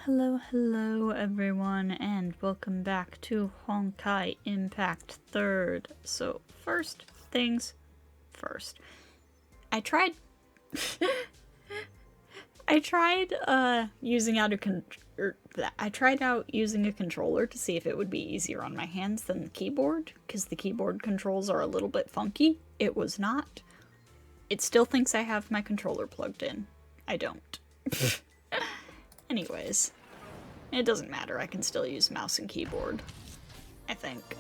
Hello everyone, and welcome back to Honkai Impact 3rd. So, first things first. I tried using out a controller to see if it would be easier on my hands than the keyboard, because the keyboard controls are a little bit funky. It was not. It still thinks I have my controller plugged in. I don't. Anyways, it doesn't matter. I can still use mouse and keyboard. I think.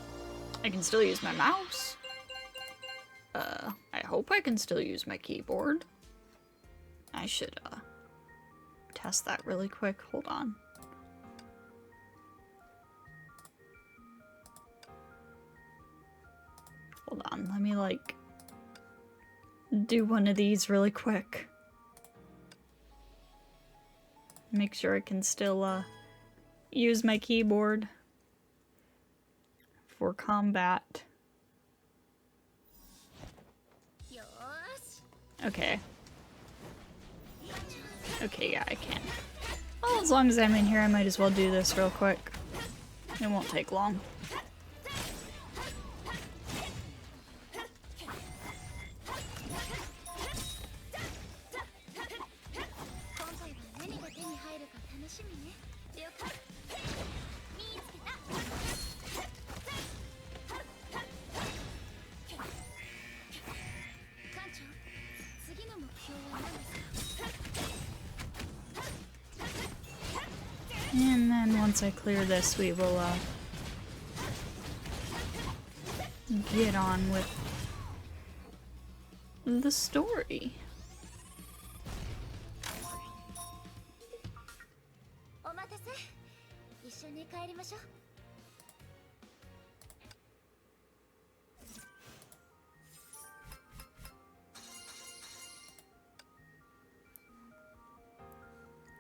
I can still use my mouse. I hope I can still use my keyboard. I should, test that really quick. Hold on. Hold on, let me, like, do one of these really quick. Make sure I can still, use my keyboard for combat. Okay. Okay, yeah, I can. Well, as long as I'm in here, I might as well do this real quick. It won't take long. And then once I clear this, we will, get on with the story.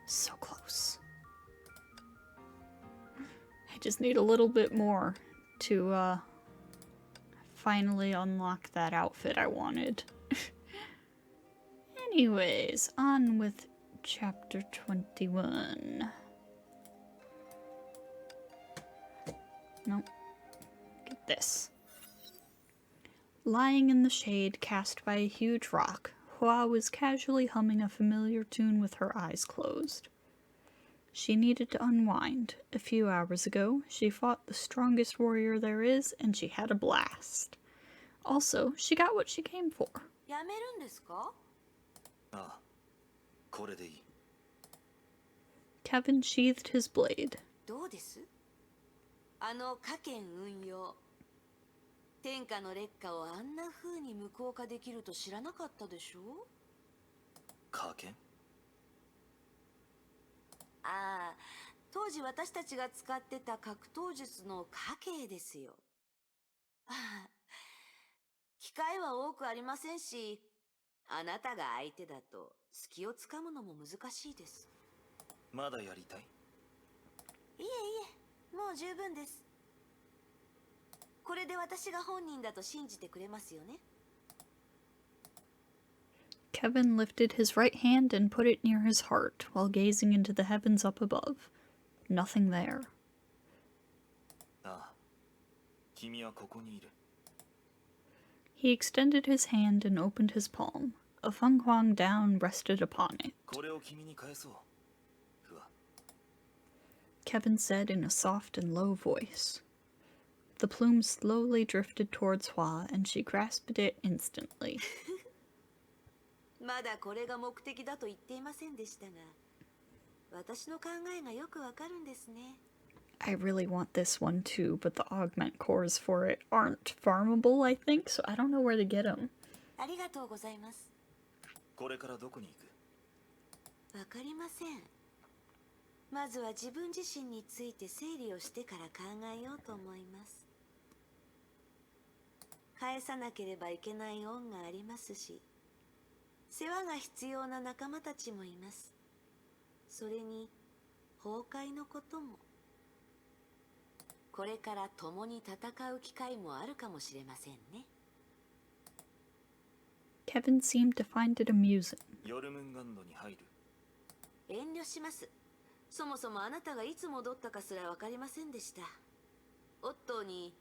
So close. I just need a little bit more to, finally unlock that outfit I wanted. Anyways, on with chapter 21. Nope. Get this. Lying in the shade cast by a huge rock, Hua was casually humming a familiar tune with her eyes closed. She needed to unwind. A few hours ago, she fought the strongest warrior there is, and she had a blast. Also, she got what she came for. Kevin sheathed his blade. Ah, 当時私たちが使ってた格闘術の家系ですよ。機会は多くありませんし、あなたが相手だと隙をつかむのも難しいです。まだやりたい？いえいえ、もう十分です。これで私が本人だと信じてくれますよね。Kevin lifted his right hand and put it near his heart while gazing into the heavens up above. Nothing there. He extended his hand and opened his palm. A Fenghuang Down rested upon it. Kevin said in a soft and low voice. The plume slowly drifted towards Hua, and she grasped it instantly. まだこれが目的だと言っていませんでしたが、私の考えがよくわかるんですね。I really want this one too, but the augment cores for it aren't farmable, I think, so I don't know where to get them. ありがとうございます。これからどこに行く？わかりません。まずは自分自身について整理をしてから考えようと思います。返さなければいけない恩がありますし、世話が必要な仲間たちもいます。それに崩壊のことも。これから共に戦う機会もあるかもしれませんね。Kevin seemed to find it amusing. ヨルムンガンドに入る。遠慮します。そもそもあなたがいつ戻ったかすらわかりませんでした。オットーに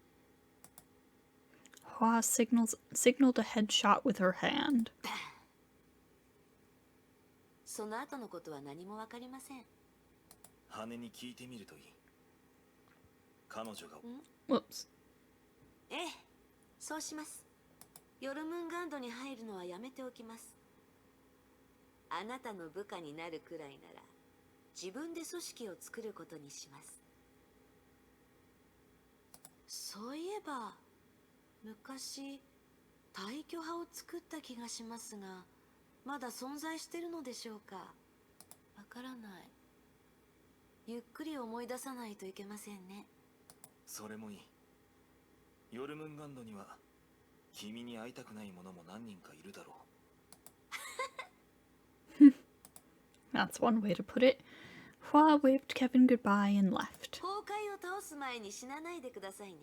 Hua signaled a headshot with her hand. その後のことは何もわかりません。羽に聞いてみるといい。彼女が。Whoops. ええ、そうします。ヨルムンガンドに入るのはやめておきます。あなたの部下になるくらいなら自分で組織を作ることにします。そういえば昔大巨派を作った気がしますが、まだ存在してるのでしょうか。わからない。ゆっくり思い出さないといけませんね。それもいい。ヨルムンガンドには君に会いたくない者も何人かいるだろう。That's one way to put it. Hua waved Kevin goodbye and left. 崩壊を倒す前に死なないでくださいね。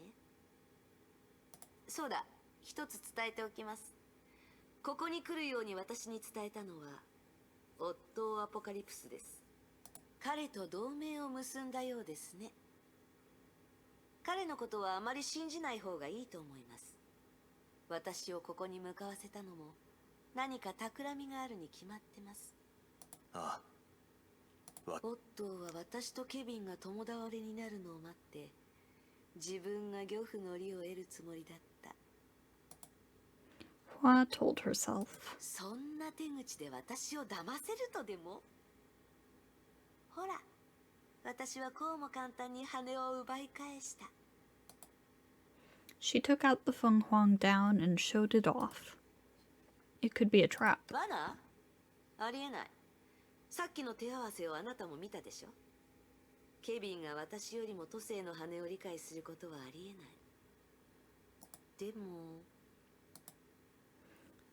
そうだ、一つ伝えておきます。ここに来るように私に伝えたのはオットー・アポカリプスです。彼と同盟を結んだようですね。彼のことはあまり信じない方がいいと思います。私をここに向かわせたのも何か企みがあるに決まってます。ああ。オットーは私とケビンが共倒れになるのを待って自分が漁夫の利を得るつもりだった。Hua told herself. そんな手口で私を騙せるとでも？ほら、私はこうも簡単に羽を奪い返した。She took out the Fenghuang Down and showed it off. It could be a trap. 罠？ありえない。さっきの手合わせをあなたも見たでしょ。ケビンが私よりも都政の羽を理解することはありえない。でも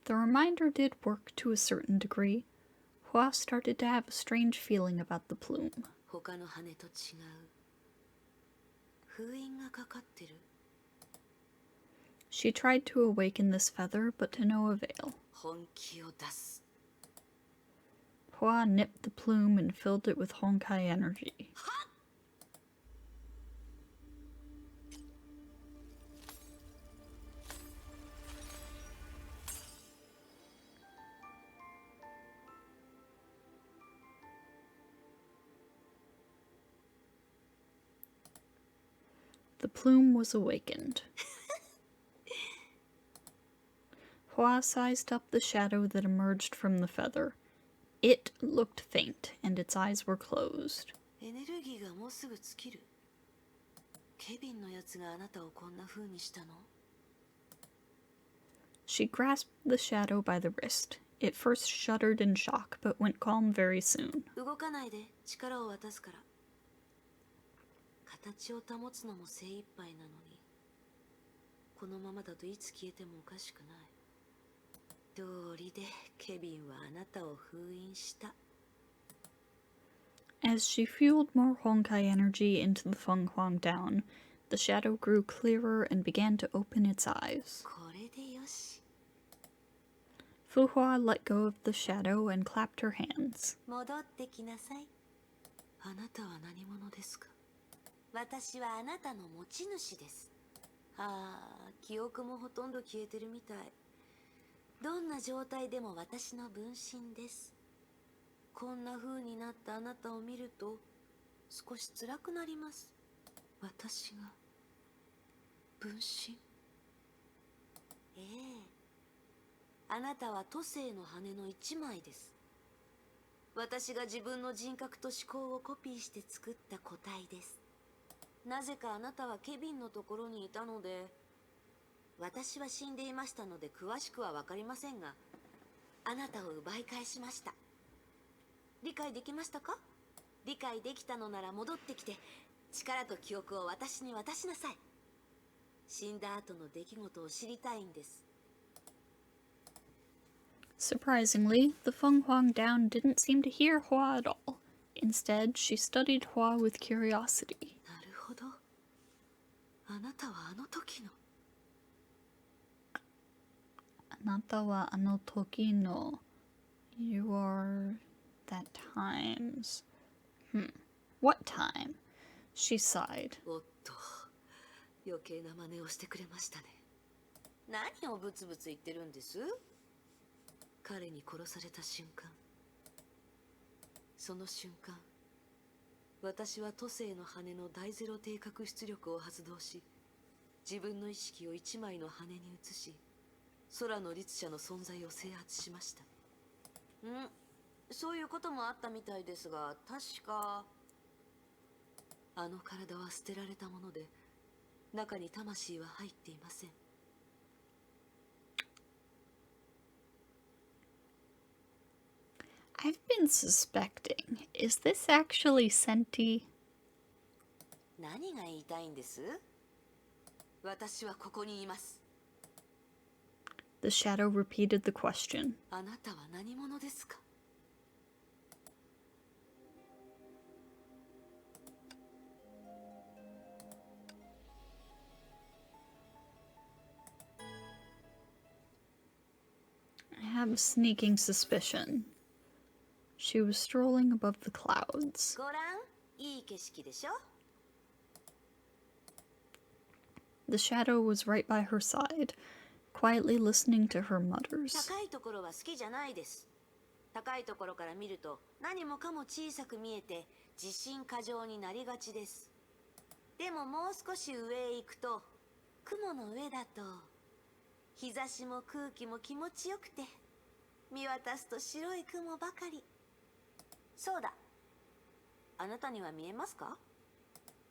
The reminder did work to a certain degree. Hua started to have a strange feeling about the plume. 他の羽と違う封印がかかってる。She tried to awaken this feather, but to no avail. 本気を出す。Hua nipped the plume and filled it with Honkai energy. The plume was awakened. Hua sized up the shadow that emerged from the feather. It looked faint, and its eyes were closed. エネルギーがもうすぐ尽きる。ケビンのやつがあなたをこんな風にしたの？ She grasped the shadow by the wrist. It first shuddered in shock, but went calm very soon. 動かないで、力を渡すから。形を保つのも精一杯なのに、このままだといつ消えてもおかしくない。道理でケビンはあなたを封印した。As she fueled more Honkai energy into the Fenghuang Down, the shadow grew clearer and began to open its eyes. これでよし。Fu Hua let go of the shadow and clapped her hands. 戻ってきなさい。あなたは何者ですか？私はあなたの持ち主です。ああ、記憶もほとんど消えてるみたい。どんな状態でも私の分身です。こんな風になったあなたを見ると少し辛くなります。私が分身？ええ、あなたは都政の羽の一枚です。私が自分の人格と思考をコピーして作った個体です。なぜかあなたはケビンのところにいたので、私は死んでいましたので詳しくはわかりませんが、あなたを奪い返しました。理解できましたか？理解できたのなら戻ってきて、力と記憶を私に渡しなさい。死んだ後の出来事を知りたいんです。Surprisingly, the Fenghuang Down didn't seem to hear Hua at all. Instead, she studied Hua with curiosity. なるほど。あなたはあの時の。Anata wa ano toki no. You are that times. What time? She sighed. おっと、余計な真似をしてくれましたね。何をブツブツ言ってるんです？彼に殺された瞬間、その瞬間、私は都政の羽の大ゼロ定格出力を発動し、自分の意識を一枚の羽に移し、空の律者の存在を制圧しました。そういうこともあったみたいですが、確かあの体は捨てられたもので、中に魂は入っていません。I've been suspecting. Is this actually Senti? 何が言いたいんです？私はここにいます。 The shadow repeated the question. あなたは何者ですか？ I have a sneaking suspicion. She was strolling above the clouds. ご覧、いい景色でしょ？ The shadow was right by her side, quietly listening to her mutters. 高いところは好きじゃないです。高いところから見ると何もかも小さく見えて自信過剰になりがちです。でももう少し上へ行くと、雲の上だと日差しも空気も気持ちよくて、見渡すと白い雲ばかり。そうだ、あなたには見えますか？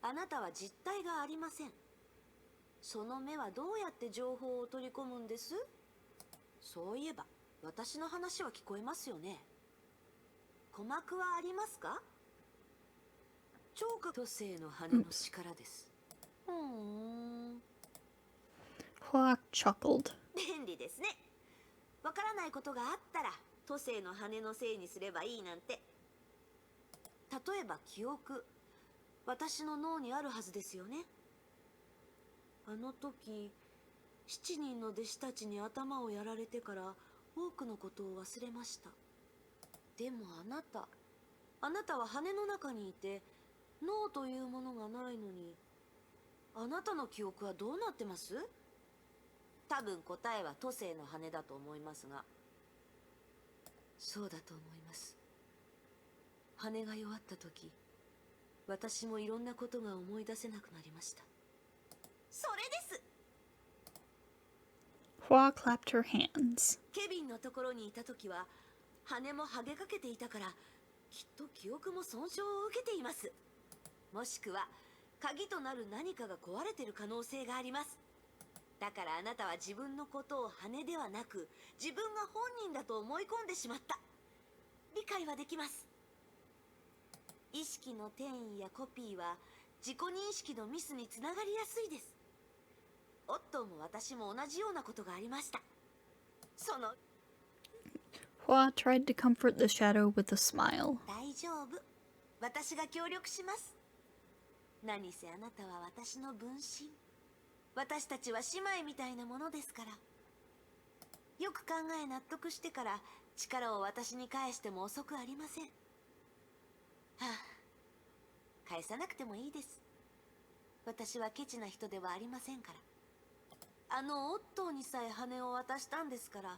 あなたは実体がありません。その目はどうやって情報を取り込むんです？そういえば私の話は聞こえますよね。鼓膜はありますか？聴覚都政の羽の力です。Hua chuckled. 便利ですね。わからないことがあったら都政の羽のせいにすればいいなんて。例えば記憶、私の脳にあるはずですよね。あの時、7人の弟子たちに頭をやられてから多くのことを忘れました。でもあなたは羽の中にいて脳というものがないのに、あなたの記憶はどうなってます？多分答えは都政の羽だと思いますが。そうだと思います。羽が弱った時、私もいろんなことが思い出せなくなりました。それです。 Hua clapped her hands. ケビンのところにいた時は羽も剥げかけていたから、きっと記憶も損傷を受けています。もしくは鍵となる何かが壊れている可能性があります。だからあなたは自分のことを羽ではなく自分が本人だと思い込んでしまった。理解はできます。意識の転移やコピーは自己認識のミスにつながりやすいです。オットーも私も同じようなことがありました。その Hua tried to comfort the shadow with a smile. 大丈夫、私が協力します。何せあなたは私の分身。私たちは姉妹みたいなものですから。よく考え納得してから力を私に返しても遅くありません。返さなくてもいいです。私はケチな人ではありませんから。あのオットーにさえ羽を渡したんですから、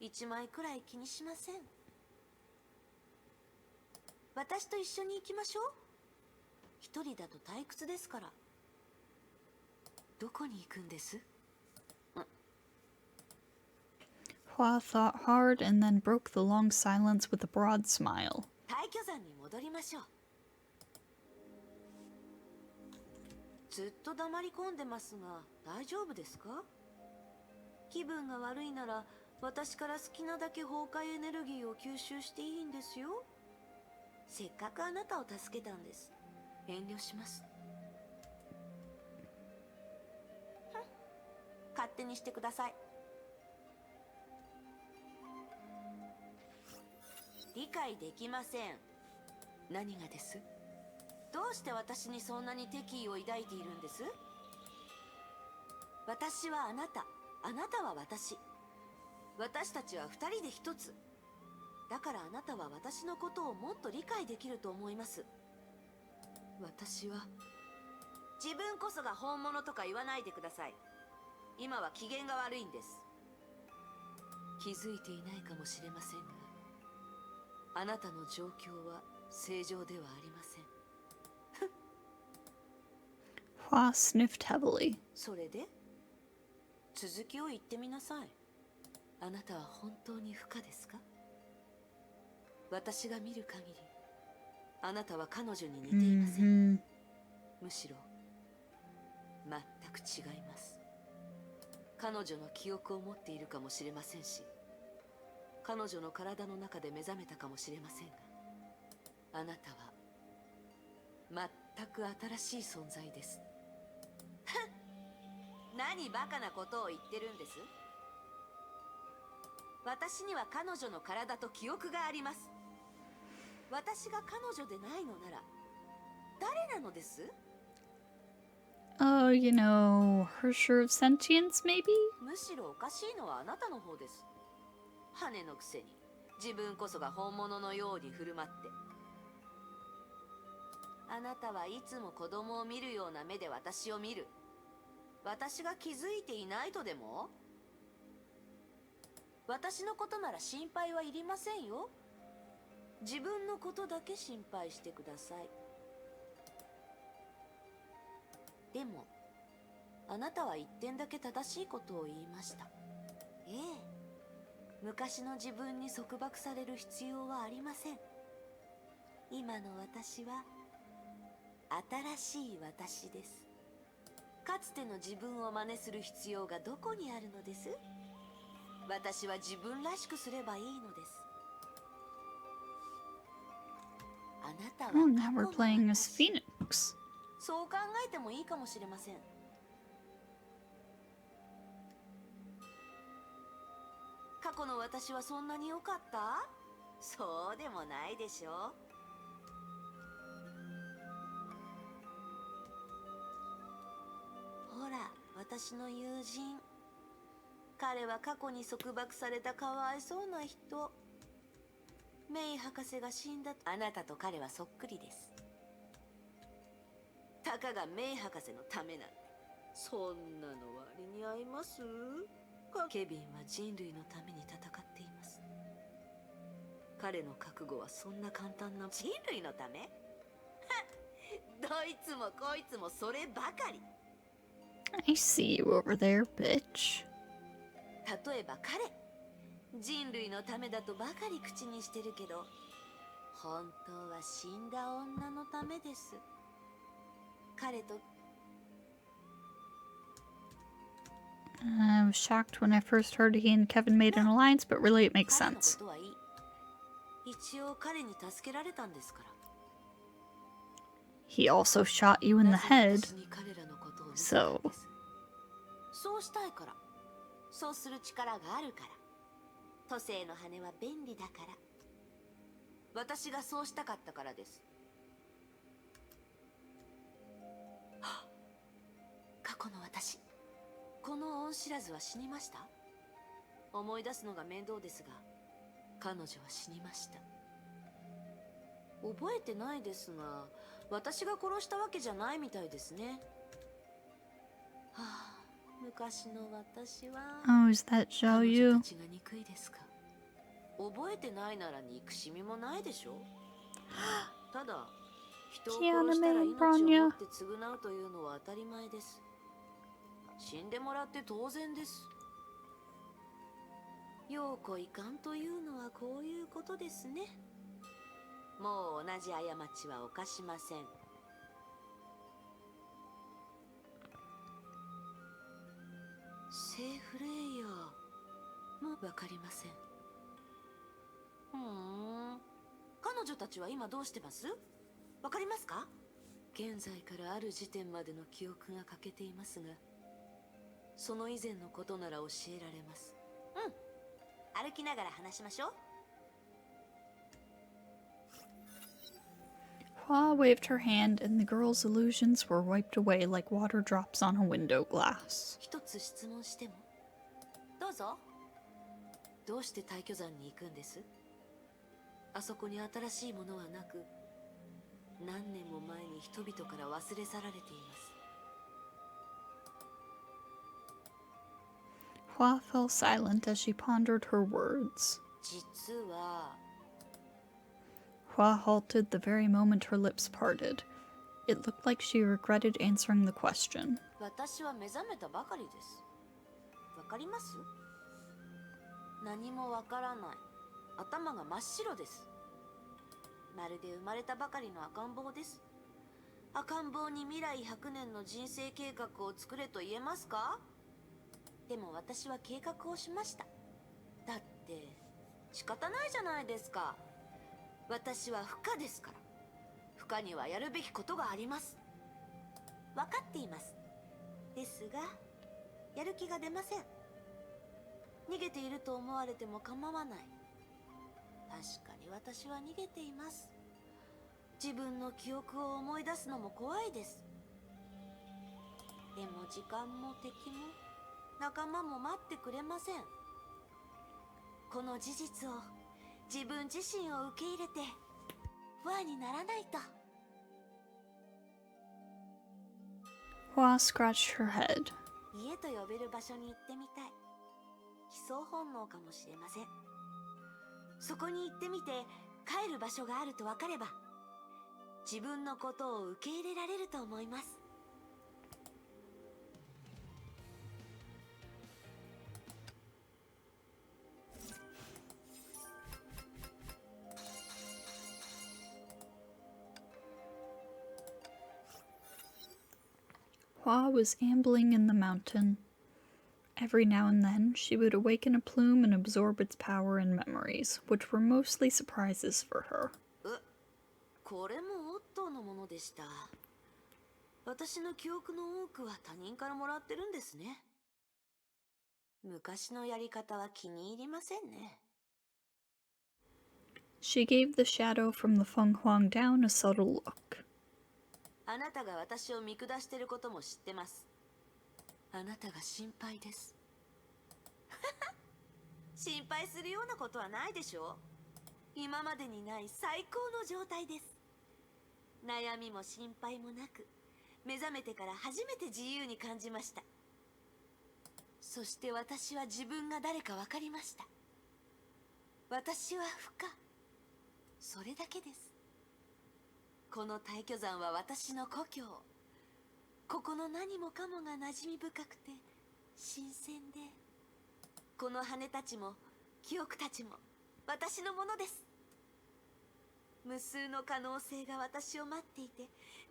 1枚くらい気にしません。私と一緒に行きましょう。一人だと退屈ですから。どこに行くんです？ Hua thought hard and then broke the long silence with a broad smile. 退去山に戻りましょう。ずっと黙り込んでますが大丈夫ですか？気分が悪いなら私から好きなだけ崩壊エネルギーを吸収していいんですよ。せっかくあなたを助けたんです。遠慮します。勝手にしてください。理解できません。何がです？どうして私にそんなに敵意を抱いているんです？私はあなた、あなたは私。私たちは二人で一つ。だからあなたは私のことをもっと理解できると思います。私は自分こそが本物とか言わないでください。今は機嫌が悪いんです。気づいていないかもしれませんが、あなたの状況は正常ではありません。Hua sniffed heavily. それで続きを言ってみなさい。あなたは本当に不可ですか？私が見る限り、あなたは彼女に似ていません。むしろ全く違います。彼女の記憶を持っているかもしれませんし、彼女の体の中で目覚めたかもしれませんが、あなたは全く新しい存在です。何バカなことを言ってるんです。私には彼女の体と記憶があります。私が彼女でないのなら誰なのです？ Oh, you know, her sure of sentience, maybe? むしろおかしいのはあなたの方です。羽のくせに自分こそが本物のように振る舞って。あなたはいつも子供を見るような目で私を見る。私が気づいていないとでも？私のことなら心配はいりませんよ。自分のことだけ心配してください。でもあなたは一点だけ正しいことを言いました。ええ、昔の自分に束縛される必要はありません。今の私は新しい私です。かつての自分を真似する必要がどこにあるのです？私は自分らしくすればいいのです。あなたは過 Oh, 去 now の we're playing as 私。 Phoenix. そう考えてもいいかもしれません。過去の私はそんなに良かった？そうでもないでしょ。ほら、私の友人。彼は過去に束縛されたかわいそうな人。メイ博士が死んだ。あなたと彼はそっくりです。たかがメイ博士のためなんて、そんなの割に合います？ケビンは人類のために戦っています。彼の覚悟はそんな簡単な。人類のため？どいつもこいつもそればかり。 I see you over there, bitch. 例えば彼、人類のためだとばかり口にしてるけど、本当は死んだ女のためです。彼と I was shocked when I first heard he and Kevin made an alliance, but really it makes 彼のこ sense. とはいい。一応彼に助けられたんですから。 He also shot you in the なぜ head, 私に彼らのことを見た so かです。そうしたいから。そうする力があるから。都政の羽は便利だから。私がそうしたかったからです。はっ、過去の私、この恩知らずは死にました？思い出すのが面倒ですが、彼女は死にました。覚えてないですが、私が殺したわけじゃないみたいですね。はあ、昔の私は。 oh, is that 彼 Zhao 女 Yu? たちが憎いですか？覚えてないなら憎しみもないでしょ。ただ人を殺したら Kiana 命 May を Bronya. 持って償うというのは当たり前です。死んでもらって当然です。陽子いかんというのはこういうことですね。もう同じ過ちは犯しません。セーフレイヤーもわかりません。彼女たちは今どうしてます？わかりますか？現在からある時点までの記憶が欠けていますが、その以前のことなら教えられます。歩きながら話しましょう。 Hua waved her hand, and the girl's illusions were wiped away like water drops on a window glass. 一つ質問しても？どうぞ。どうして大巨山に行くんです？あそこに新しいものはなく、何年も前にに人々から忘れ去られています。 Hua fell silent as she pondered her words. 実は Hua halted the very moment her lips parted. It looked like she regretted answering the question. 私は目覚めたばかりです。わかります？何もわからない。頭が真っ白です。まるで生まれたばかりの赤ん坊です。赤ん坊に未来100年の人生計画を作れと言えますか？でも私は計画をしました。だって仕方ないじゃないですか。私は不可ですから。不可にはやるべきことがあります。分かっています。ですがやる気が出ません。逃げていると思われても構わない。確かに私は逃げています。自分の記憶を思い出すのも怖いです。でも時間も敵も仲間も待ってくれません。この事実を自分自身を受け入れて不安にならないと。 Hua scratched her head. 家と呼べる場所に行ってみたい。帰巣本能かもしれません。そこに行ってみて帰る場所があると分かれば自分のことを受け入れられると思います。 Hua was ambling in the mountain. Every now and then, she would awaken a plume and absorb its power and memories, which were mostly surprises for her. これもオットーのものでした。私の記憶の多くは他人からもらってるんですね。昔のやり方は気に入りませんね。 She gave the shadow from the Fenghuang Down a subtle look. あなたが私を見下してることも知ってます。あなたが心配です。心配するようなことはないでしょう。今までにない最高の状態です。悩みも心配もなく、目覚めてから初めて自由に感じました。そして私は自分が誰か分かりました。私は不可。それだけです。この大巨山は私の故郷。ここの何もかもが馴染み深くて新鮮で、この羽たちも記憶たちも私のものです。無数の可能性が私を待っていて、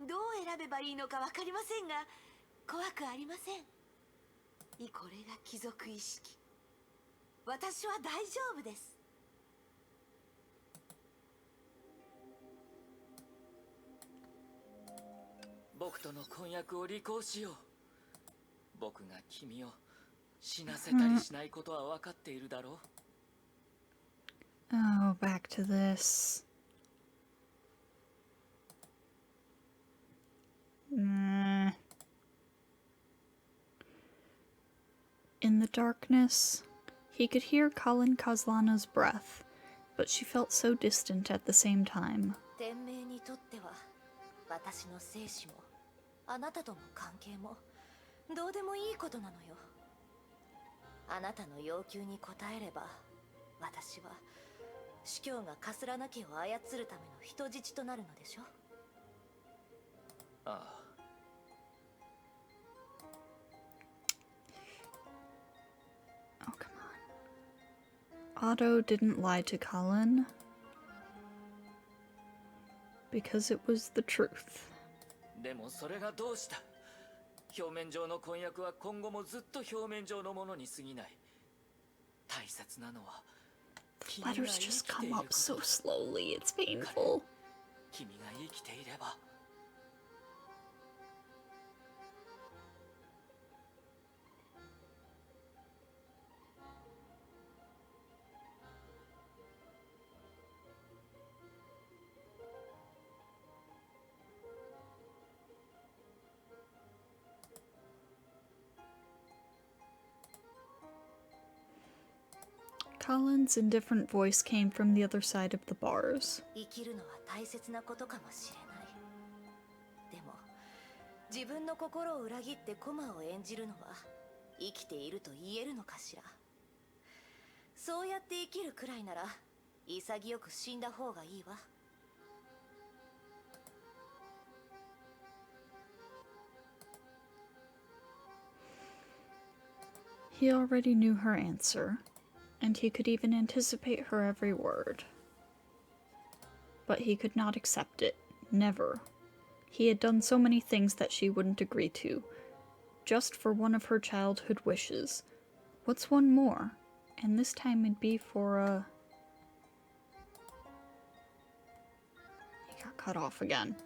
どう選べばいいのか分かりませんが怖くありません。これが貴族意識。私は大丈夫です。僕との婚約を履行しよう。僕が君を死なせたりしないことは分かっているだろう。Oh, back to this. In the darkness, he could hear Colin Kaslana's breath, but she felt so distant at the same time. 天命にとっては私の生死もあなたとの関係もどうでもいいことなのよ。あなたの要求に応えれば私は司教がカスラナ家を操るための人質となるのでしょ。ああ。Oh, come on. Otto didn't lie to Colin because it was the truth. でもそれがどうした？表面上の婚約は今後もずっと表面上のものに過ぎない。大切なのは Letters just come up so slowly, it's painful. 君が生きていれば。Colin's indifferent voice came from the other side of the bars. 生きるのは大切なことかもしれない。自分の心を裏切ってコマを演じるのは生きていると言えるのかしら。そうやって生きるくらいなら潔く死んだ方がいいわ。He already knew her answer, and he could even anticipate her every word. But he could not accept it. Never. He had done so many things that she wouldn't agree to, just for one of her childhood wishes. What's one more? And this time it'd be for a... He got cut off again.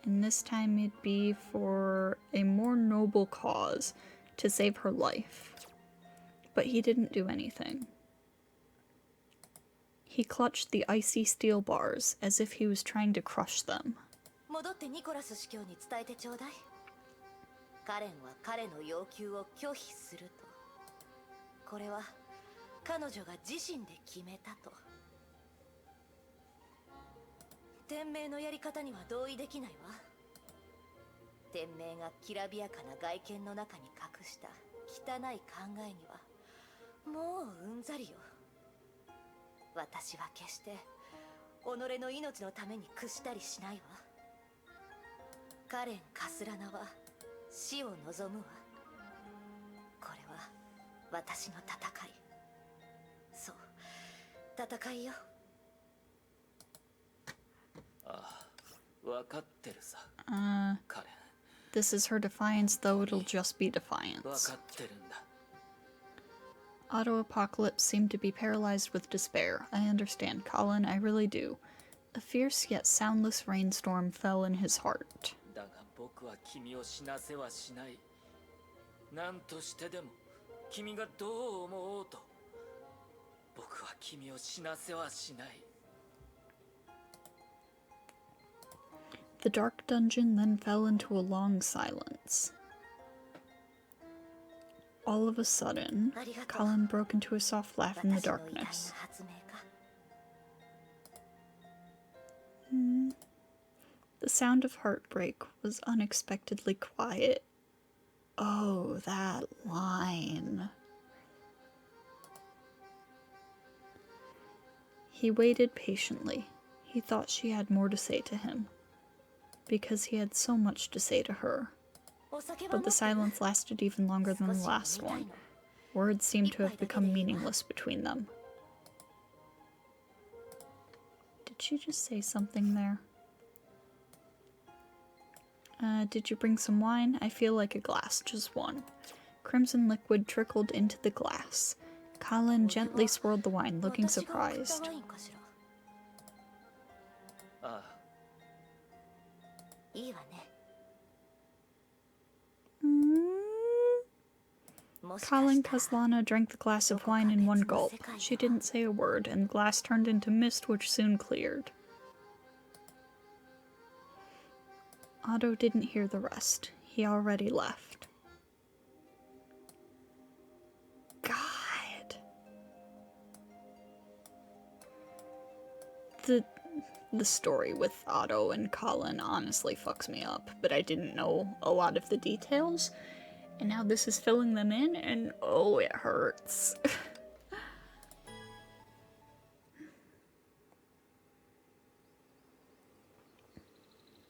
And this time it'd be for a more noble cause, to save her life. But he didn't do anything. He clutched the icy steel bars as if he was trying to crush them. 戻ってニコラス司教に伝えてちょうだい。カレンは彼の要求を拒否すると。これは彼女が自身で決めたと。天命のやり方には同意できないわ。天命がきらびやかな外見の中に隠した汚い考えにはもううんざりよ。私は決して己の命のために屈したりしないわ。カレン・カスラナは死を望むわ。これは私の戦い。そう、戦いよ。ああ、わかってるさ。カレン。 This is her defiance, though it'll just be わ defiance. かってるんだ。 Auto Apocalypse seemed to be paralyzed with despair. I understand, Colin, I really do. A fierce yet soundless rainstorm fell in his heart. だが僕は君を死なせはしない。何としてでも君がどう思おうと、僕は君を死なせはしない。 The dark dungeon then fell into a long silence. All of a sudden, Colin broke into a soft laugh in the darkness. The sound of heartbreak was unexpectedly quiet. Oh, that line. He waited patiently. He thought she had more to say to him, because he had so much to say to her. But the silence lasted even longer than the last one. Words seemed to have become meaningless between them. Did she just say something there? Did you bring some wine? I feel like a glass, just one. Crimson liquid trickled into the glass. Colin gently swirled the wine, looking surprised. ああ、いいわね。 Colin Kaslana drank the glass of wine in one gulp. She didn't say a word, and the glass turned into mist which soon cleared. Otto didn't hear the rest. He already left. God. The story with Otto and Colin honestly fucks me up, but I didn't know a lot of the details. And now this is filling them in, and oh, it hurts.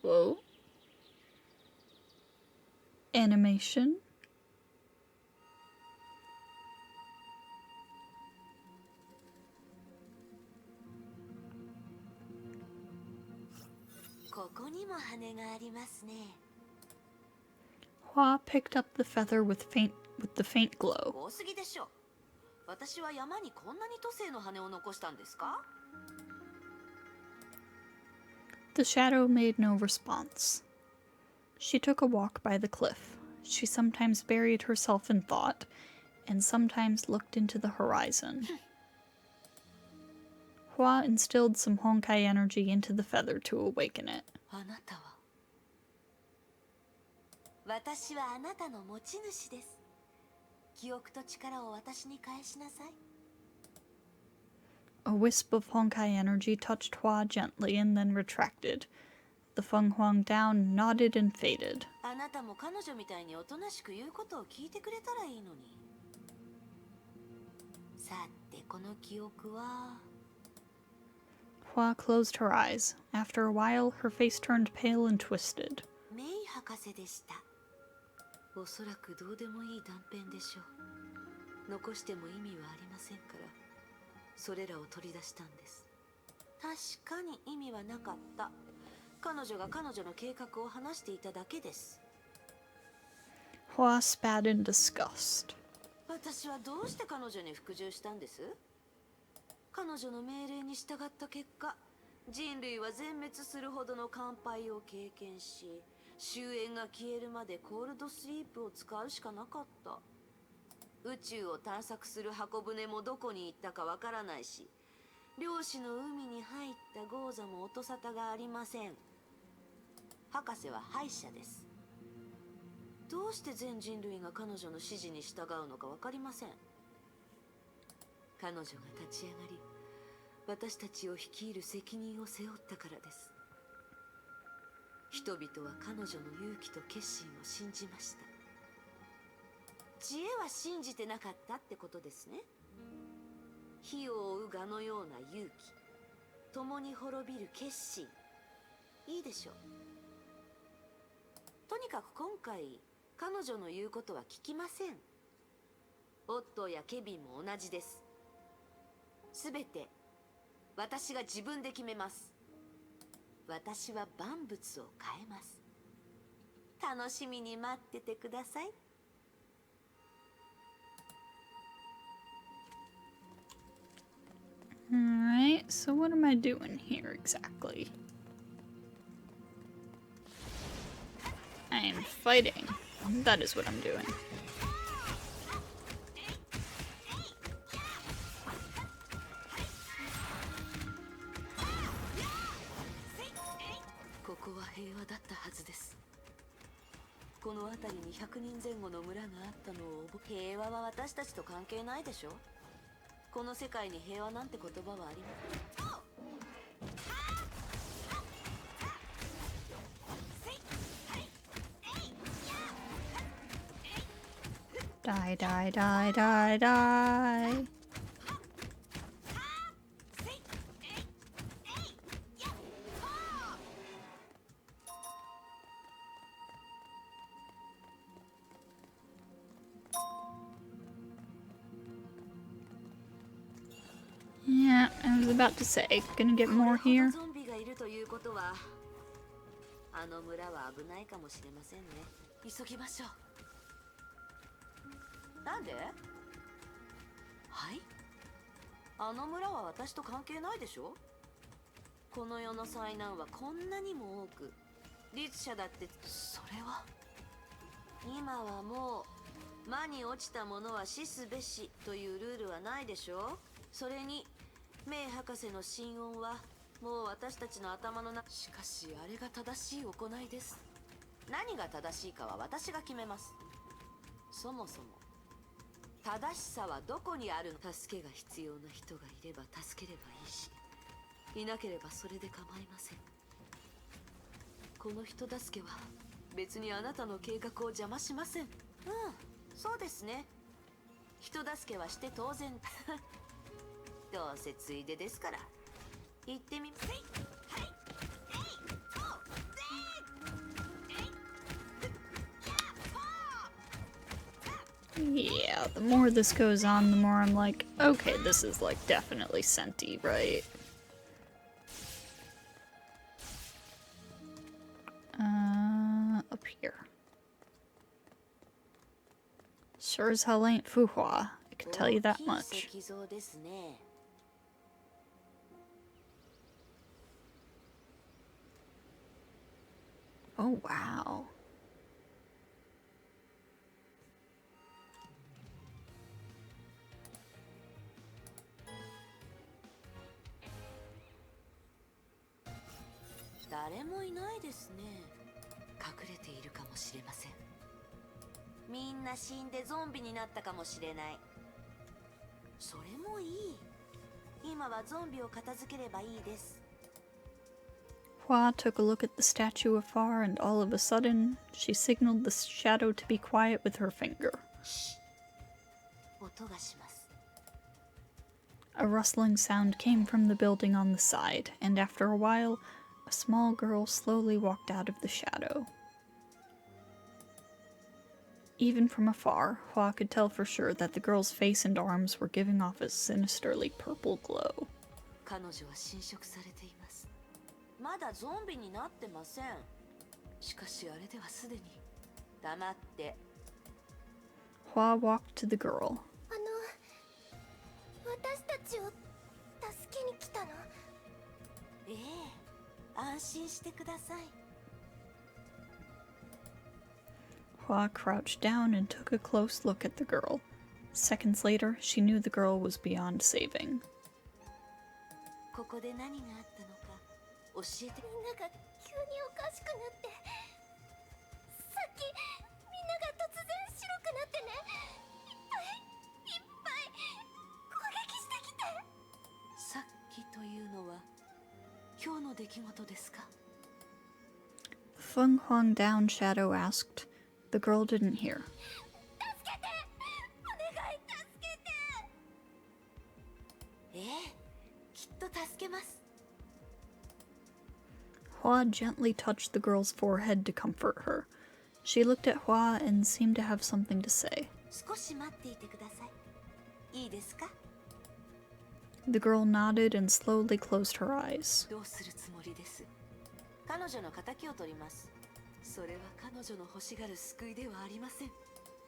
Whoa. Animation. Hua picked up the feather with the faint glow. 多すぎでしょ。私は山にこんなに都政の羽を残したんですか? The shadow made no response. She took a walk by the cliff. She sometimes buried herself in thought, and sometimes looked into the horizon. Hua instilled some Honkai energy into the feather to awaken it. あなたは私はあなたの持ち主です。記憶と力を私に返しなさい。 A wisp of Honkai energy touched Hua gently and then retracted. The Fenghuang Down nodded and faded. あなたも彼女みたいにおとなしく言うことを聞いてくれたらいいのに。さて、この記憶は。Hua closed her eyes. After a while, her face turned pale and twisted. メイ博士でした。おそらくどうでもいい断片でしょう。残しても意味はありませんから、それらを取り出したんです。確かに意味はなかった。彼女が彼女の計画を話していただけです。Hua spat in disgust. 私はどうして彼女に服従したんです？彼女の命令に従った結果、人類は全滅するほどの乾杯を経験し、終焉が消えるまでコールドスリープを使うしかなかった。宇宙を探索する箱舟もどこに行ったかわからないし、漁師の海に入ったゴーザも音沙汰がありません。博士は敗者です。どうして全人類が彼女の指示に従うのかわかりません。彼女が立ち上がり、私たちを率いる責任を背負ったからです。人々は彼女の勇気と決心を信じました。知恵は信じてなかったってことですね。火を追う蛾のような勇気、共に滅びる決心、いいでしょう。とにかく今回、彼女の言うことは聞きません。オットーやケビンも同じです。すべて私が自分で決めます。私は万物を変えます。楽しみに待っててください。Alright, so what am I doing here exactly? I am fighting. That is what I'm doing. This この辺りに100人前後の村があったのを覚え、平和は私たちと関係ないでしょ。この世界に平和なんて言葉はありません。Die, die, die, die, die. Yeah, I was about to say, gonna get more here. ゾンビがいるということは、あの村は危ないかもしれませんね。急ぎましょう。なんで？はい？あの村は私と関係ないでしょ？この世の災難はこんなにも多く、律者だって、それは今はもう魔に落ちた者は死すべしというルールはないでしょ。それにメイ博士の心音はもう私たちの頭の中。しかしあれが正しい行いです。何が正しいかは私が決めます。そもそも正しさはどこにあるの？助けが必要な人がいれば助ければいいし、いなければそれで構いません。この人助けは別にあなたの計画を邪魔しません。そうですね。人助けはして当然。どうせついでですから。行ってみ。Yeah, the more this goes on, the more I'm like, okay, this is like definitely Senti, right? Up here. Sure as hell ain't Fu Hua, I can tell you that much. Oh, wow. There みんな死んでゾンビになったかもしれない。それもいい。今はゾンビを片付ければいいです。Hua took a look at the statue afar, and all of a sudden, she signaled the shadow to be quiet with her finger. 音がします。 A rustling sound came from the building on the side, and after a while, a small girl slowly walked out of the shadow. Even from afar, Hua could tell for sure that the girl's face and arms were giving off a sinisterly purple glow. 彼女は侵食されています。まだゾンビになってません。しかしあれではすでに。黙って。 Hua walked to the girl. 私たちを助けに来たの？ええ、安心してください。 Hua crouched down and took a close look at the girl. Seconds later, she knew the girl was beyond saving. ここで何があったのか教えて。みんなが急におかしくなって、さっきみんなが突然白くなってね、いっぱい攻撃してきて。さっきというのは今日の出来事ですか？ Fenghuang Down Shadow asked. The girl didn't hear. 助けて！お願い助けて！ええ、きっと助けます。 Hua gently touched the girl's forehead to comfort her. She looked at Hua and seemed to have something to say. 少し待っていてください。いいですか？ The girl nodded and slowly closed her eyes. どうするつもりです？彼女の仇を取ります。それは彼女の欲しがる救いではありません。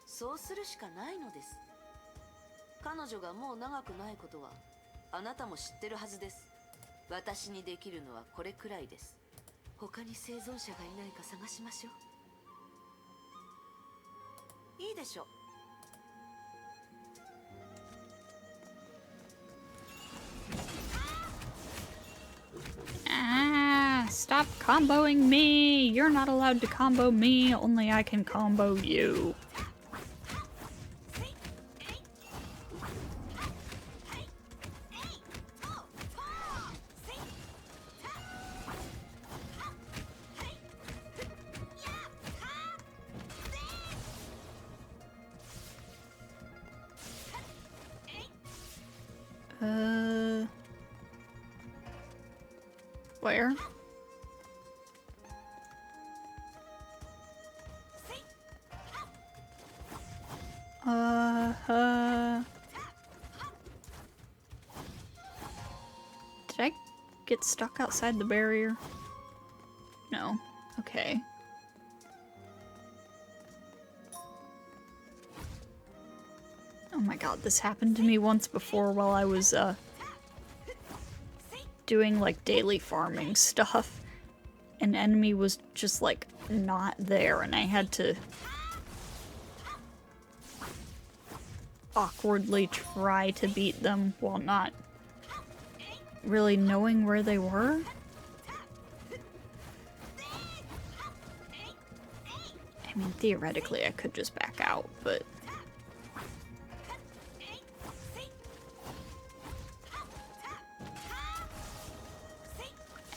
そうするしかないのです。彼女がもう長くないことはあなたも知ってるはずです。私にできるのはこれくらいです。他に生存者がいないか探しましょう。いいでしょう。 Stop comboing me! You're not allowed to combo me, only I can combo you. Where? Did I get stuck outside the barrier? No. Okay. Oh my god, this happened to me once before while I was, doing, like, daily farming stuff. An enemy was just, like, not there, and I had to awkwardly try to beat them while not really knowing where they were. I mean, theoretically I could just back out, but...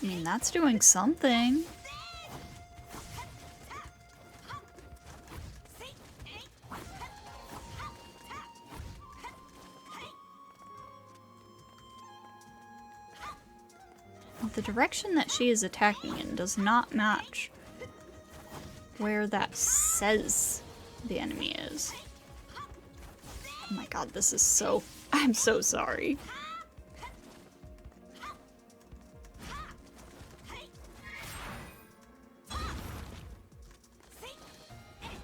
I mean, that's doing something. The direction that she is attacking in does not match where that says the enemy is. Oh my god, this is so... I'm so sorry.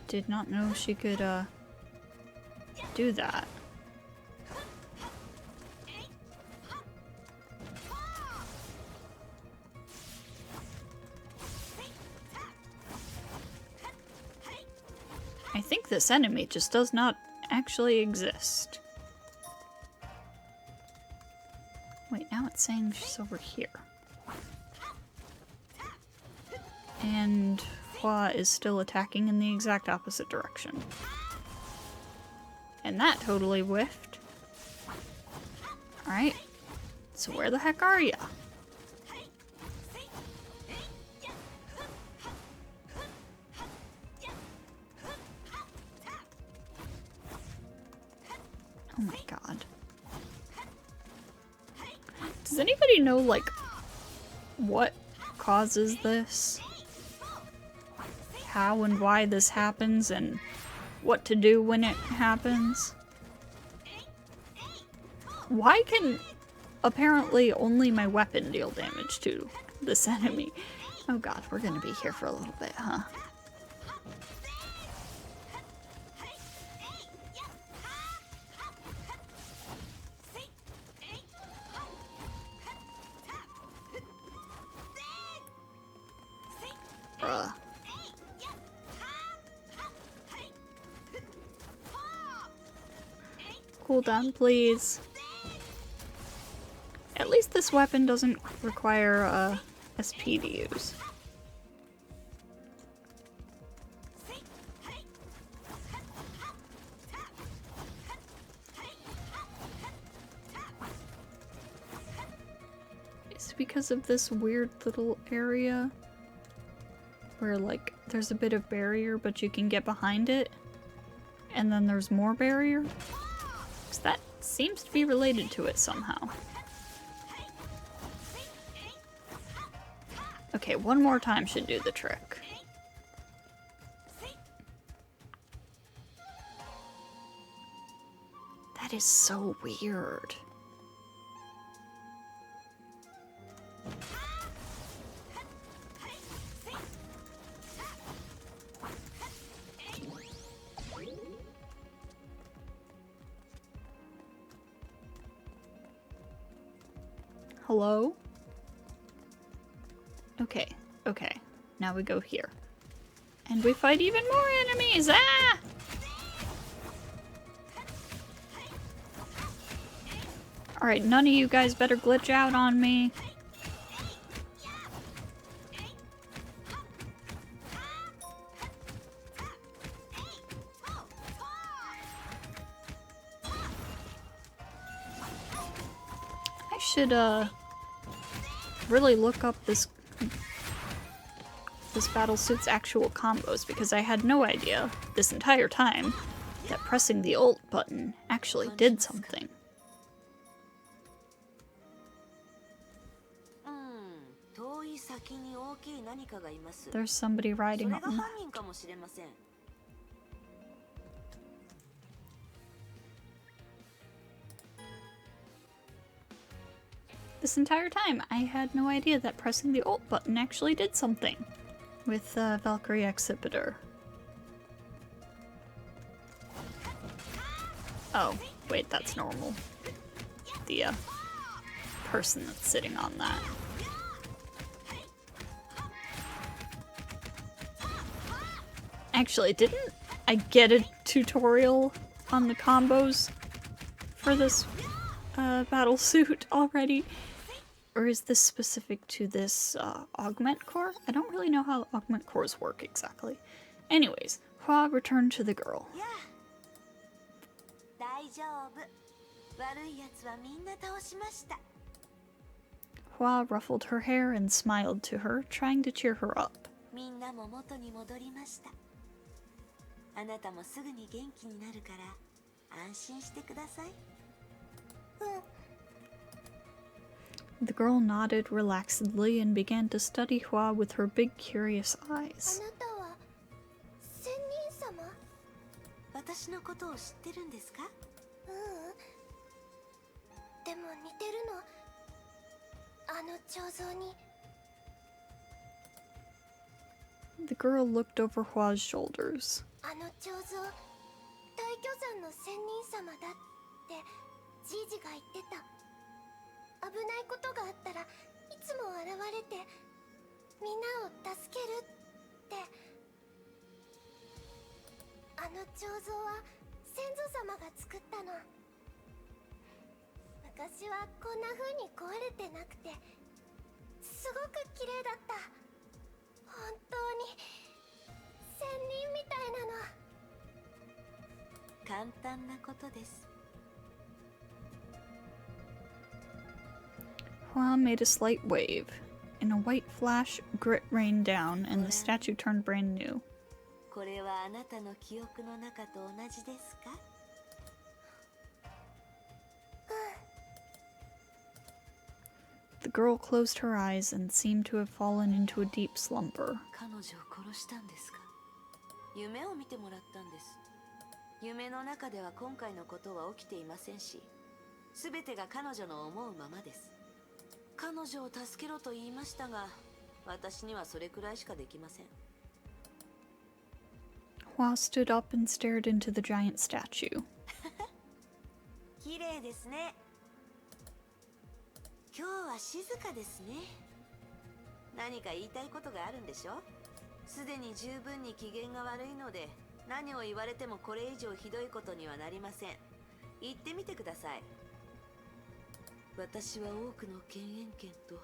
Did not know she could, do that. I think this enemy just does not actually exist. Wait, now it's saying she's over here. And Hua is still attacking in the exact opposite direction. And that totally whiffed. Alright. So where the heck are ya? Oh my god. Does anybody know, like, what causes this? How and why this happens, and what to do when it happens? Why can apparently only my weapon deal damage to this enemy? Oh god, we're gonna be here for a little bit, huh? Bruh. Cool down, please. At least this weapon doesn't require SP to use. Is it because of this weird little area where, like, there's a bit of barrier but you can get behind it and then there's more barrier? Because that seems to be related to it somehow. Okay, one more time should do the trick. That is so weird. Hello? Okay, okay. Now we go here. And we fight even more enemies! Ah! Alright, none of you guys better glitch out on me. I should, really look up this battlesuit's actual combos, because I had no idea this entire time that pressing the ult button actually did something. There's somebody riding on that. This entire time, I had no idea that pressing the ult button actually did something with Valkyrie Exhibitor. Oh, wait, that's normal. The person that's sitting on that. Actually, didn't I get a tutorial on the combos for this battlesuit already? Or is this specific to this augment core? I don't really know how augment cores work exactly. Anyways, Hua returned to the girl. Hua ruffled her hair and smiled to her, trying to cheer her up. The girl nodded relaxedly and began to study Hua with her big, curious eyes. The girl looked over Hua's shoulders. Hua made a slight wave. In a white flash, grit rained down, and the statue turned brand new. The girl closed her eyes and seemed to have fallen into a deep slumber. 彼女を殺したんですか？夢を見てもらったんです。夢の中では今回のことは起きていませんし、全てが彼女の思うままです。彼女を助けろと言いましたが、私にはそれくらいしかできません。Hua stood up and stared into the giant statue. 綺麗ですね。今日は静かですね。何か言いたいことがあるんでしょ？すでに十分に機嫌が悪いので、何を言われてもこれ以上ひどいことにはなりません。言ってみてください。私は多くの犬猿犬と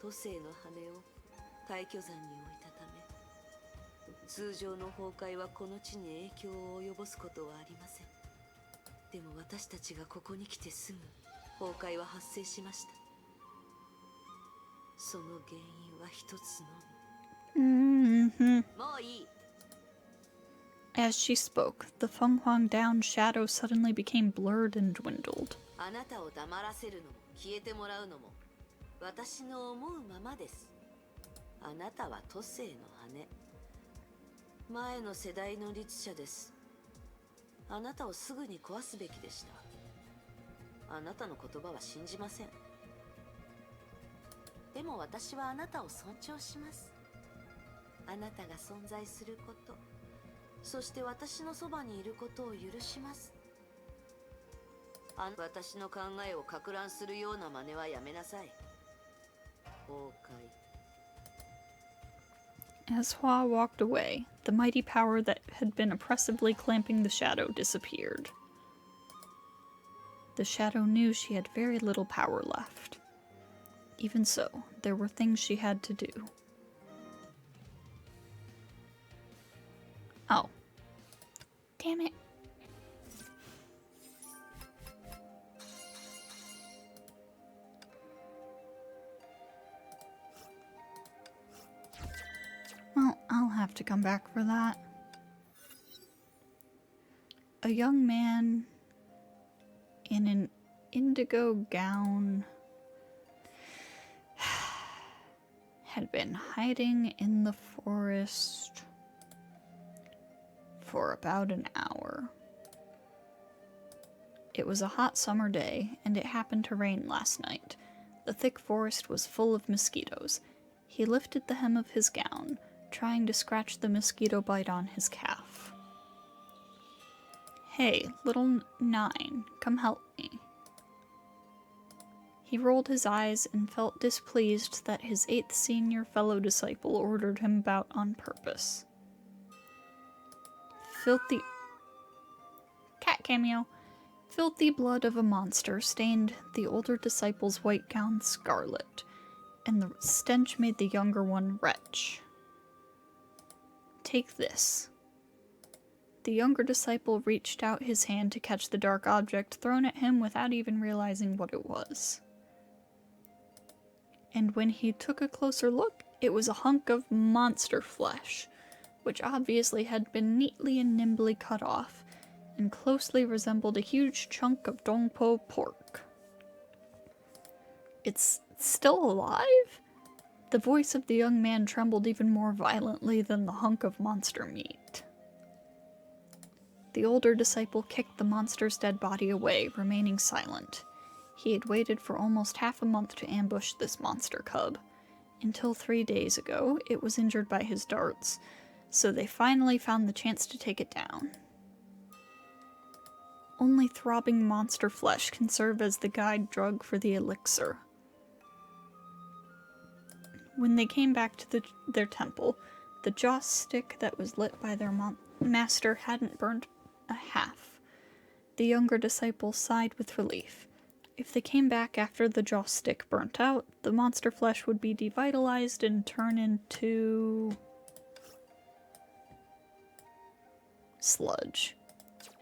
都政の羽を退去山に置いたため、通常の崩壊はこの地に影響を及ぼすことはありません。でも私たちがここに来てすぐ崩壊は発生しました。その原因は一つのみ。もういい。As she spoke, the Fenghuang Down shadow suddenly became blurred and dwindled. あなたを黙らせるのも消えてもらうのも私の思うままです。あなたは都政の羽。前の世代の律者です。あなたをすぐに壊すべきでした。あなたの言葉は信じません。でも私はあなたを尊重します。あなたが存在すること、そして私のそばにいることを許します。私の考えを攪乱するような真似はやめなさい。崩壊。 As Hua walked away, the mighty power that had been oppressively clamping the shadow disappeared. The shadow knew she had very little power left. Even so, there were things she had to do. Oh. Damn it. Well, I'll have to come back for that. A young man in an indigo gown had been hiding in the forest for about an hour. It was a hot summer day, and it happened to rain last night. The thick forest was full of mosquitoes. He lifted the hem of his gown, trying to scratch the mosquito bite on his calf. "Hey, little Nine, come help me." He rolled his eyes and felt displeased that his 8th senior fellow disciple ordered him about on purpose. Filthy... Cat cameo. Filthy blood of a monster stained the older disciple's white gown scarlet, and the stench made the younger one retch. "Take this." The younger disciple reached out his hand to catch the dark object thrown at him without even realizing what it was. And when he took a closer look, it was a hunk of monster flesh, which obviously had been neatly and nimbly cut off, and closely resembled a huge chunk of dongpo pork. "It's still alive?" The voice of the young man trembled even more violently than the hunk of monster meat. The older disciple kicked the monster's dead body away, remaining silent. He had waited for almost half a month to ambush this monster cub. Until 3 days ago, it was injured by his darts, so they finally found the chance to take it down. Only throbbing monster flesh can serve as the guide drug for the elixir. When they came back to their temple, the joss stick that was lit by their master hadn't burned a half. The younger disciple sighed with relief. If they came back after the joss stick burnt out, the monster flesh would be devitalized and turn into... sludge.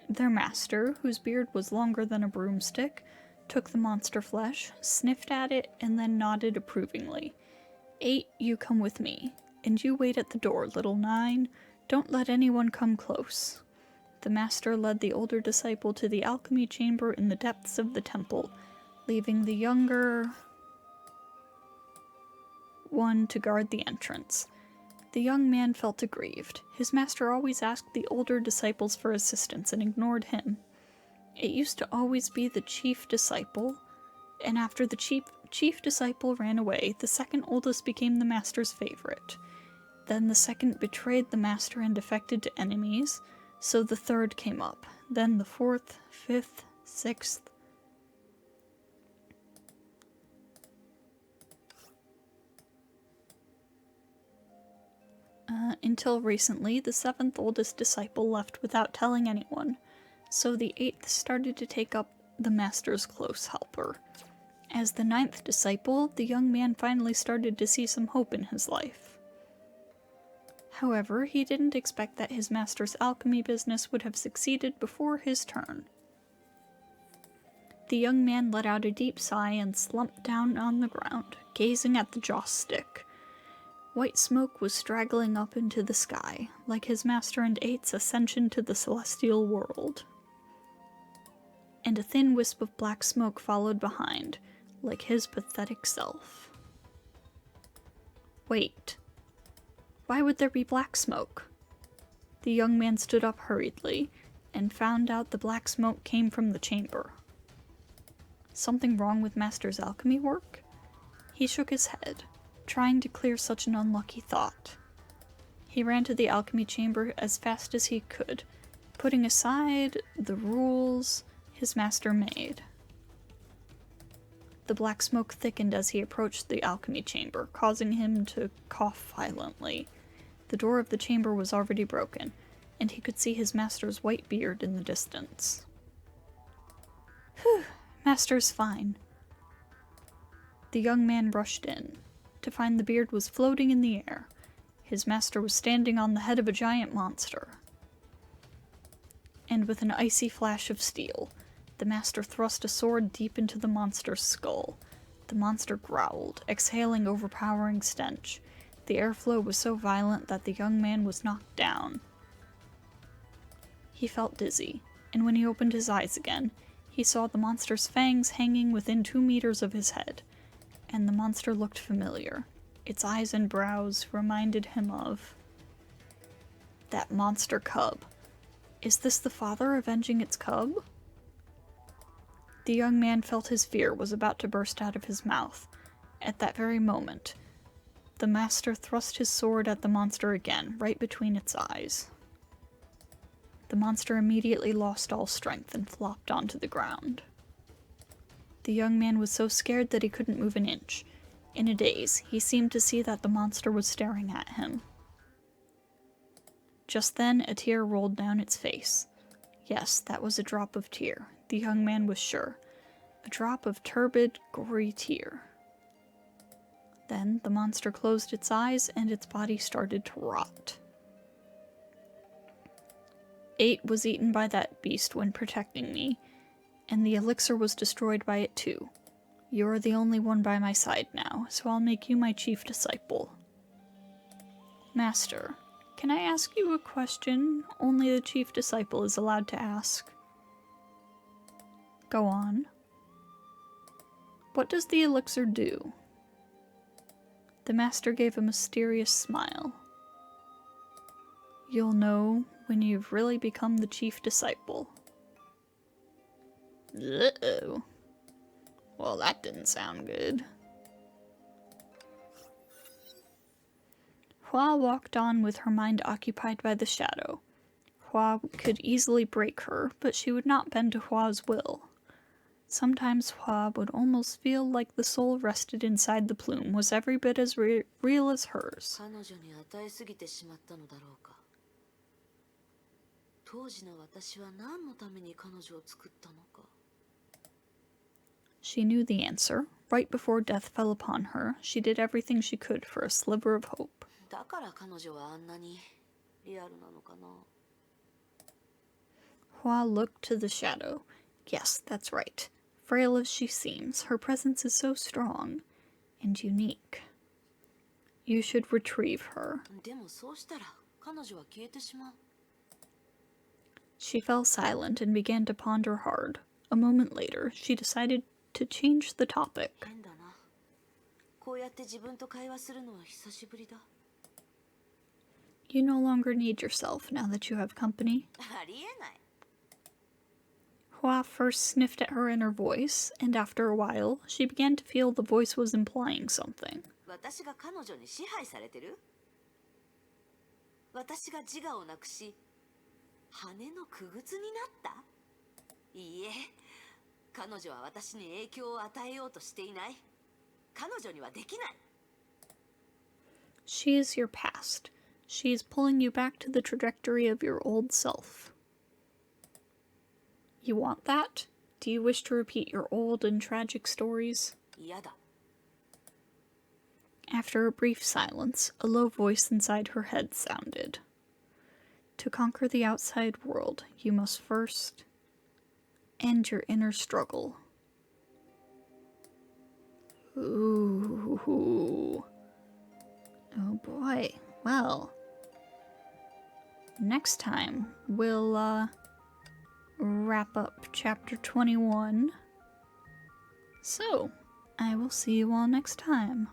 Their master, whose beard was longer than a broomstick, took the monster flesh, sniffed at it, and then nodded approvingly. "8, you come with me. And you wait at the door, little Nine. Don't let anyone come close." The master led the older disciple to the alchemy chamber in the depths of the temple, leaving the younger... one to guard the entrance. The young man felt aggrieved. His master always asked the older disciples for assistance and ignored him. It used to always be the chief disciple, and after the chief disciple ran away, the second oldest became the master's favorite. Then the second betrayed the master and defected to enemies, so the third came up. Then the fourth, fifth, sixth. Until recently, the seventh oldest disciple left without telling anyone, so the eighth started to take up the master's close helper. As the ninth disciple, the young man finally started to see some hope in his life. However, he didn't expect that his master's alchemy business would have succeeded before his turn. The young man let out a deep sigh and slumped down on the ground, gazing at the joss stick. White smoke was straggling up into the sky, like his master and eight's ascension to the celestial world. And a thin wisp of black smoke followed behind, like his pathetic self. Wait. Why would there be black smoke? The young man stood up hurriedly, and found out the black smoke came from the chamber. Something wrong with Master's alchemy work? He shook his head, trying to clear such an unlucky thought. He ran to the alchemy chamber as fast as he could, putting aside the rules his master made. The black smoke thickened as he approached the alchemy chamber, causing him to cough violently. The door of the chamber was already broken, and he could see his master's white beard in the distance. Whew, Master's fine. The young man rushed in, to find the beard was floating in the air. His master was standing on the head of a giant monster. And with an icy flash of steel, the master thrust a sword deep into the monster's skull. The monster growled, exhaling overpowering stench. The airflow was so violent that the young man was knocked down. He felt dizzy, and when he opened his eyes again, he saw the monster's fangs hanging within 2 meters of his head. And the monster looked familiar. Its eyes and brows reminded him of that monster cub. Is this the father avenging its cub? The young man felt his fear was about to burst out of his mouth. At that very moment, the master thrust his sword at the monster again, right between its eyes. The monster immediately lost all strength and flopped onto the ground. The young man was so scared that he couldn't move an inch. In a daze, he seemed to see that the monster was staring at him. Just then, a tear rolled down its face. Yes, that was a drop of tear. The young man was sure. A drop of turbid, gory tear. Then, the monster closed its eyes and its body started to rot. 8 was eaten by that beast when protecting me, and the elixir was destroyed by it too. You're the only one by my side now, so I'll make you my chief disciple. Master, can I ask you a question only the chief disciple is allowed to ask? Go on. What does the elixir do? The master gave a mysterious smile. You'll know when you've really become the chief disciple. Uh-oh. Well, that didn't sound good. Hua walked on with her mind occupied by the shadow. Hua could easily break her, but she would not bend to Hua's will. Sometimes Hua would almost feel like the soul rested inside the plume was every bit as real as hers. She knew the answer. Right before death fell upon her, she did everything she could for a sliver of hope. Hua looked to the shadow. Yes, that's right. Frail as she seems, her presence is so strong and unique. You should retrieve her. She fell silent and began to ponder hard. A moment later, she decided to change the topic. こうやって自分と会話するのは久しぶりだ。You no longer need yourself now that you have company. ありえない。Hua first sniffed at her inner voice, and after a while, she began to feel the voice was implying something. 私が彼女に支配されてる？私が自我をなくし、羽の傀儡になった？いいえ、彼女は私に影響を与えようとしていない。彼女にはできない。She is your past. She is pulling you back to the trajectory of your old self. You want that? Do you wish to repeat your old and tragic stories? 嫌だ。After a brief silence, a low voice inside her head sounded. To conquer the outside world, you must first end your inner struggle. Ooh. Oh boy. Well, next time we'll wrap up chapter 21. So, I will see you all next time.